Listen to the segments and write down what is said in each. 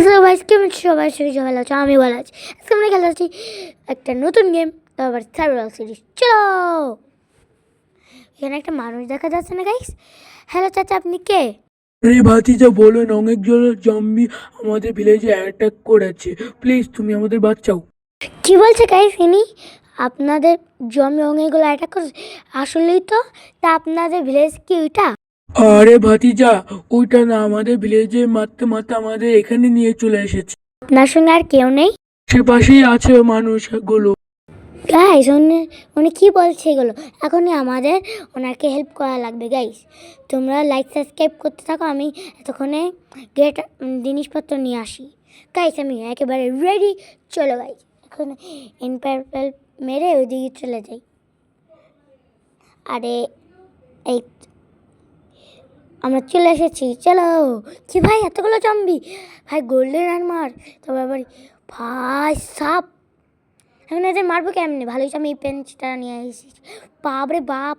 সবাই ভালো আছো, আমি ভালো আছি। আজকে আমরা খেলতে আসছি একটা নতুন গেম, তারপর সার্ভাইভাল সিরিজ। চলো, এখানে একটা মানুষ দেখা যাচ্ছে না গাইস? হ্যালো চাচা, আপনি কে? আরে ভাতিজা বলুন, অনেকজন জম্বি আমাদের ভিলেজে অ্যাটাক করেছে, প্লিজ তুমি আমাদের বাঁচাও। কি বলছে গাইস ইনি? আপনাদের জমি অনেকগুলো অ্যাটাক করছে? আসলেই তো। তা আপনাদের ভিলেজ কি ওইটা? আরে ভাতিজা, ওইটা না, আমাদের ভিলেজে মারতে মারতে আমাদের এখানে নিয়ে চলে এসেছে। আপনার সঙ্গে আর কেউ নেই? সে পাশেই আছে মানুষগুলো। গাইস উনি কি বলছে এগুলো? এখনই আমাদের ওনাকে হেল্প করা লাগবে গাইস। তোমরা লাইক সাবস্ক্রাইব করতে থাকো, আমি এতক্ষণে গেট জিনিসপত্র নিয়ে আসি। গাইস আমি একেবারে রেডি। চলো গাইস, এখন ইনপারপেল মেরে ওইদিকে চলে যাই। আরে এই আমরা চলে এসেছি, চলো। কি ভাই, এতগুলো জম্বি! ভাই গোল্ডেন আর্মার, তারপর আবার ভাই সাপ। এখন এদের মারবো কেমনি? ভালোই আমি এই পেন্সটা নিয়ে এসেছি। বাপরে বাপ,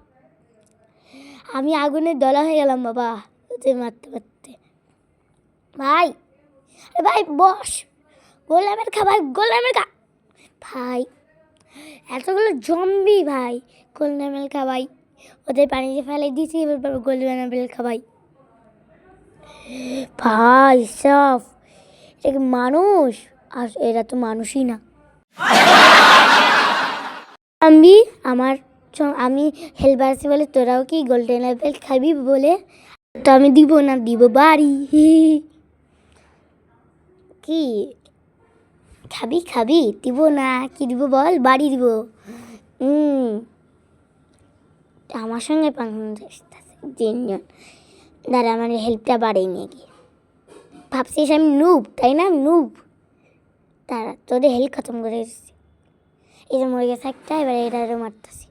আমি আগুনের দলা হয়ে গেলাম বাবা ওদের মারতে মারতে। ভাই, আরে ভাই বস, গোলামের খা ভাই, গোলামের খা। ভাই এতগুলো জম্বি ভাই, গোলামের খা ভাই। ওদের পানিতে ফেলে দিয়েছি, এবার গোলামের খা ভাই। ভাই সাফ, এটা কি মানুষ? আর এরা তো মানুষই না। আমি আমি হেল্প আসছি বলে তোরাও কি গোল্ডেন অ্যাপেল খাবি বলে তো আমি দিব না, দিব বাড়ি। কি খাবি খাবি? দিব না, কি দিব বল? বাড়ি দিব। আমার সঙ্গে তিনজন, দাঁড়া আমার হেল্পটা বাড়িয়ে নিয়ে গিয়ে। ভাবছিস আমি নুব, তাই না? নুব, তারা তোদের হেল্প খতম করে এসেছি। এই যে মরে গেছে একটা, এবার এটারও মারতেছি।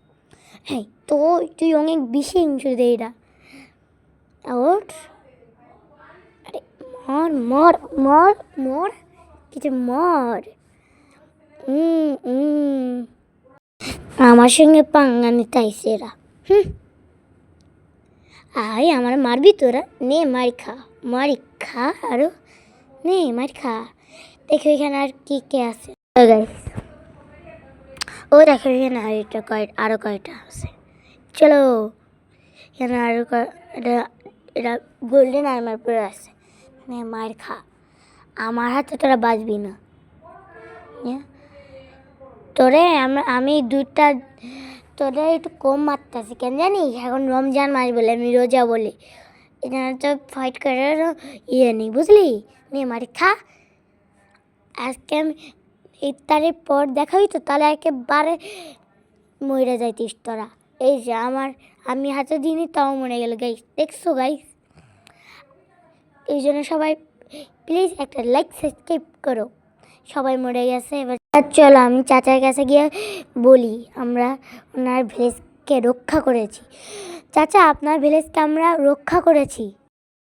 হ্যাঁ তো তুই অনেক বেশি হিংসুর দে এটা। ওর আরে মর মর মর মর, কিছু মর। আমার সঙ্গে পাঙ্গা নিতে আইসে এরা। আয় আমার মারবি তোরা? নে মারি খা, মারি খা, আরো নে মারি খা। দেখো এখানে আর কি কে আছে। ও দেখো এখানে আরো কয়টা আছে। চলো, এখানে আরো এটা গোল্ডেন আর্মার পরে আছে। মার খা, আমার হাতে তোরা বাঁচবি না। তোরে আমি দুইটা তোরা একটু কম মারতেছি কেন জানিস? এখন রমজান মাস বলে, আমি রোজা বলি, এখানে তো ফাইট করার ইয়ে নেই, বুঝলি? নে মারি খা। আজকে আমি ইফতারের পর দেখাবি তো, তাহলে একেবারে মরে যাইতিস তোরা। এই যে আমি হাতে দিইনি, তাও মরে গেল গাইস, দেখছো গাইস? এই জন্য সবাই প্লিজ একটা লাইক সাবস্ক্রাইব করো। সবাই মরে গেছে। এবার চলো আমি চাচার কাছে গিয়ে বলি আমরা ওনার ভিলেজকে রক্ষা করেছি। চাচা, আপনার ভিলেজকে আমরা রক্ষা করেছি।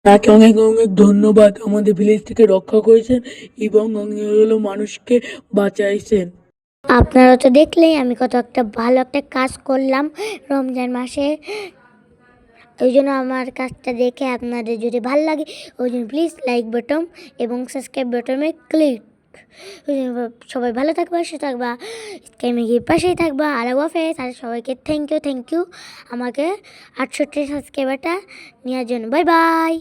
তাকে অনেক অনেক ধন্যবাদ, আমাদের ভিলেজ থেকে রক্ষা করেছেন এবং অনেক মানুষকে বাঁচাইছেন। আপনারা তো দেখলেই আমি কত একটা ভালো একটা কাজ করলাম রমজান মাসে। ওই জন্য আমার কাজটা দেখে আপনাদের যদি ভালো লাগে, ওই জন্য প্লিজ লাইক বাটন এবং সাবস্ক্রাইব বাটনে ক্লিক। সবাই ভালো থাকবা, সুস্থ থাকবা, স্ক্যামিগির পাশেই থাকবা। আর হাফেজ। আর সবাইকে থ্যাংক ইউ আমাকে 68 সাবস্ক্রাইবারটা নেওয়ার জন্য। Bye bye.